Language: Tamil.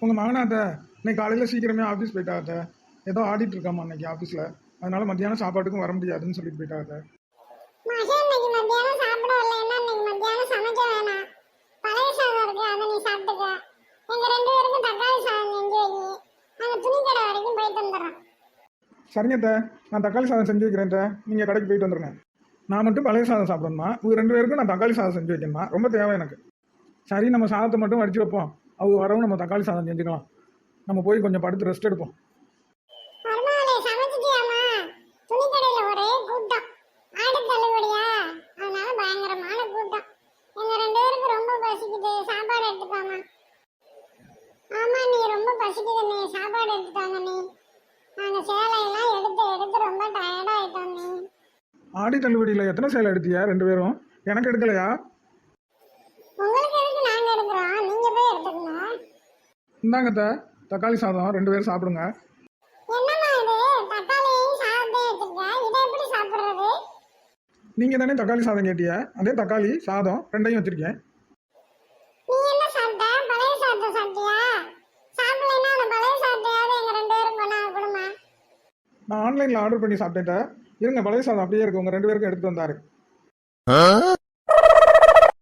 உங்கள் மகனாத்த இன்னைக்கு காலையில் சீக்கிரமே ஆஃபீஸ் போயிட்டாத்த. ஏதோ ஆடிட்டு இருக்காமா இன்னைக்கு ஆஃபீஸில். அதனால மத்தியானம் சாப்பாட்டுக்கும் வர முடியாதுன்னு சொல்லிட்டு போயிட்டாத்த. மகன் இன்னைக்கு மத்தியானம் சாப்பிட வரலைன்னா இன்னைக்கு மத்தியானம் சமைக்க வேணாம். பழைய சாதம் இருக்கு, அதை நீ சாப்பிட்டுக்க. எங்க 2 பேருக்கும் தக்காளி சாதம் செஞ்சு வை. நாங்க துணி கடை வரைக்கும் போயிட்டு வந்துடுறோம். சரிங்கத்த, நான் தக்காளி சாதம் செஞ்சு வைக்கிறேன்ட்ட. நீங்கள் கடைக்கு போயிட்டு வந்துடுங்க. நான் மட்டும் பழைய சாதம் சாப்பிடணுமா? உங்க 2 பேருக்கும் நான் தக்காளி சாதம் செஞ்சு வைக்கணுமா? ரொம்ப தேவை எனக்கு. சரி, நம்ம சாதத்தை மட்டும் வடிச்சு வைப்போம். அவங்க வரவும் நம்ம தக்காளி சாதம் செஞ்சுக்கலாம். நம்ம போய் கொஞ்சம் படுத்து ரெஸ்ட் எடுப்போம். மருமகளே, சமைச்சிட்டியாமா? துணி கடையில ஒரே கூட்டம். ஆடு தள்ளுபடியா, அதனால பயங்கரமான கூட்டம். எங்க 2 பேருக்கு ரொம்ப பசிக்குது, சாப்பாடு எடுத்துக்காமா. ஆமா, நீ ரொம்ப பசிக்குது, நீ சாப்பாடு எடுத்துட்டாங்க. நீ நாங்க சேலையெல்லாம் எடுத்து எடுத்து ரொம்ப டயர்டா ஆயிட்டோம். நீ ஆடி தள்ளுபடியில் எத்தனை சேலை எடுத்தியா 2 பேரும்? எனக்கு எடுக்கலையா? உங்களுக்கு எதுக்கு நாங்க எடுக்கிறோம், நீங்க போய் எடுத்துக்கங்க. இந்தாங்கத்த, தக்காளி சாதம் 2 பேரும் சாப்பிடுங்க. என்னம்மா இது, தக்காளியையும் சாதத்தையும் வச்சிருக்க, இதை எப்படி சாப்பிடுறது? நீங்கள் தானே தக்காளி சாதம் கேட்டிய, அதே தக்காளி சாதம் 2யும் வச்சுருக்கேன். நீ என்ன சாப்பிட்ட? பழைய சாதத்தை சாப்பிட்டியா? சாப்பிடலைன்னா அந்த பழைய சாதத்தையாவது எங்க 2 பேரும் கொண்டா கொடுமா. நான் ஆன்லைனில் ஆர்டர் பண்ணி சாப்பிட்டேன். இருங்க, பழைய சாதம் அப்படியே இருக்கு, உங்கள் 2 பேருக்கும் எடுத்துட்டு வந்தாரு.